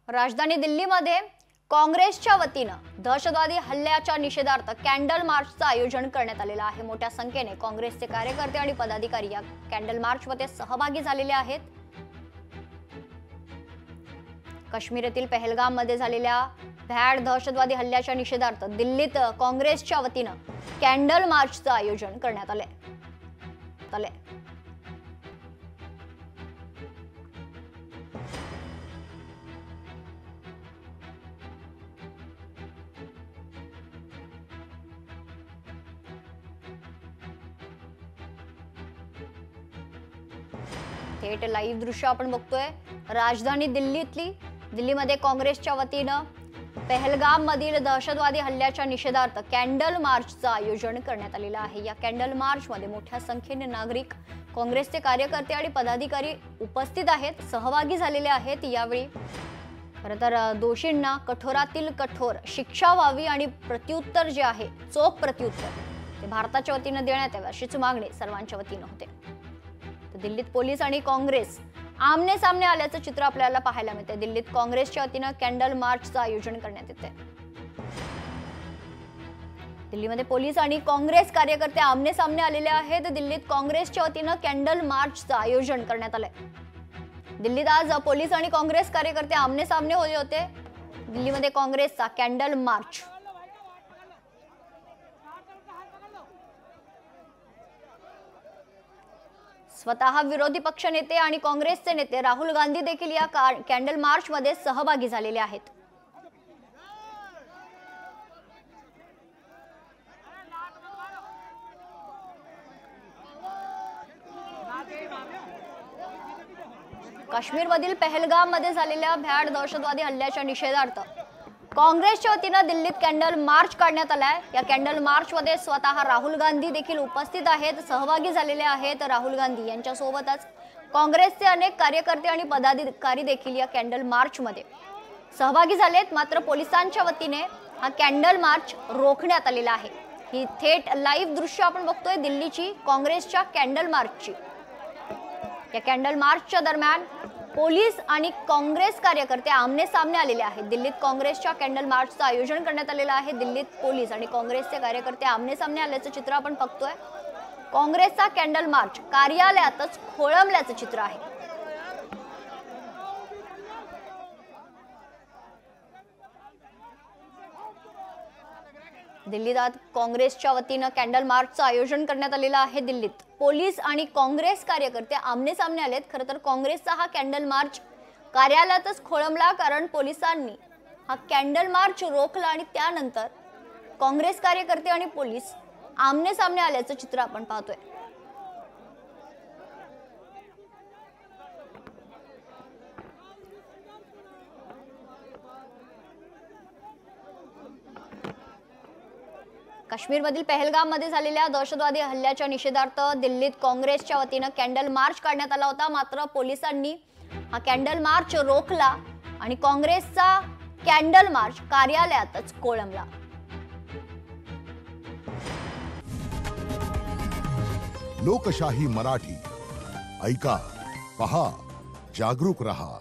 राजधानी दिल्लीमध्ये काँग्रेसच्या वतीनं दहशतवादी हल्ल्याच्या निषेधार्थ कॅन्डल मार्चचं आयोजन करण्यात आलेलं आहे। मोठ्या संख्येने काँग्रेसचे कार्यकर्ते आणि पदाधिकारी या कॅन्डल मार्चमध्ये सहभागी झालेले आहेत। काश्मीरातील पहलगाममध्ये झालेल्या भ्याड दहशतवादी हल्ल्याच्या निषेधार्थ दिल्लीत काँग्रेसच्या वतीनं कॅन्डल मार्चचं आयोजन करण्यात आलंय। थेट लाईव्ह दृश्य आपण बघतोय। राजधानी दिल्लीमध्ये काँग्रेसच्या वतीनं पहलगाम मधील दहशतवादी हल्ल्याच्या निषेधार्थ कॅन्डल मार्चचं आयोजन करण्यात आलेलं आहे। या कॅन्डल मार्च मध्ये मोठ्या संख्येने नागरिक, काँग्रेसचे कार्यकर्ते आणि पदाधिकारी उपस्थित आहेत, सहभागी झालेले आहेत। यावेळी खरं तर दोषींना कठोरातील कठोर शिक्षा व्हावी आणि प्रत्युत्तर जे आहे, चोख प्रत्युत्तर ते भारताच्या वतीनं देण्यात यावे अशीच मागणी सर्वांच्या वतीनं होते। दिल्लीत पोलीस आणि काँग्रेस आमने सामने आल्याचं चित्र आपल्याला पाहायला मिळते। दिल्लीत काँग्रेसच्या वतीनं कॅन्डल मार्चचं आयोजन करण्यात येते। दिल्लीमध्ये पोलीस आणि काँग्रेस कार्यकर्ते आमने सामने आलेले आहेत। दिल्लीत काँग्रेसच्या वतीनं कॅन्डल मार्चचं आयोजन करण्यात आलंय। दिल्लीत आज पोलीस आणि काँग्रेस कार्यकर्ते आमने सामने होले होते। दिल्लीमध्ये काँग्रेसचा कॅन्डल मार्च स्वतः विरोधी पक्ष नेते आणि काँग्रेसचे नेते राहुल गांधी देखील या कॅन्डल मार्च मध्ये सहभागी झालेले आहेत। काश्मीरमधील पहलगाम मध्ये झालेल्या भ्याड दहशतवादी हल्ल्याच्या निषेधार्थ काँग्रेसच्या वतीनं दिल्लीत कॅन्डल मार्च काढण्यात आलाय। या कॅन्डल मार्च मध्ये स्वतः राहुल गांधी देखील उपस्थित आहेत, सहभागी झालेले आहेत। राहुल गांधी यांच्या सोबतच काँग्रेसचे अनेक कार्यकर्ते आणि पदाधिकारी देखील या कॅन्डल मार्च मध्ये सहभागी झालेत। मात्र पोलिसांच्या वतीने हा कॅन्डल मार्च रोखण्यात आलेला आहे। ही थेट लाईव्ह दृश्य आपण बघतोय दिल्लीची काँग्रेसच्या कॅन्डल मार्चची। या कॅन्डल मार्चच्या दरम्यान पोलीस आणि काँग्रेस कार्यकर्ते आमने सामने आलेले आहेत। दिल्लीत काँग्रेसच्या कॅन्डल मार्चचं आयोजन करण्यात आलेलं आहे। दिल्लीत पोलीस आणि काँग्रेसचे कार्यकर्ते आमने सामने आल्याचं चित्र आपण बघतोय। काँग्रेसचा कॅन्डल मार्च कार्यालयातच खोळंबल्याचं चित्र आहे। दिल्लीत आज काँग्रेसच्या वतीनं कॅन्डल मार्चचं आयोजन करण्यात आलेलं आहे। दिल्लीत पोलीस आणि काँग्रेस कार्यकर्ते आमने सामने आलेत। खरं तर काँग्रेसचा हा कॅन्डल मार्च कार्यालयातच खोळंबला, कारण पोलिसांनी हा कॅन्डल मार्च रोखला आणि त्यानंतर काँग्रेस कार्यकर्ते आणि पोलीस आमने सामने आल्याचं चित्र आपण पाहतोय। काश्मीरमधील पहलगाम मध्ये झालेल्या दहशतवादी हल्ल्याच्या निषेधार्थ दिल्लीत काँग्रेसच्या वतीनं कॅन्डल मार्च काढण्यात आला होता। मात्र पोलिसांनी हा कॅन्डल मार्च रोखला आणि काँग्रेसचा कॅन्डल मार्च कार्यालयातच कोळंबला। लोकशाही मराठी ऐका, पहा, जागरूक रहा।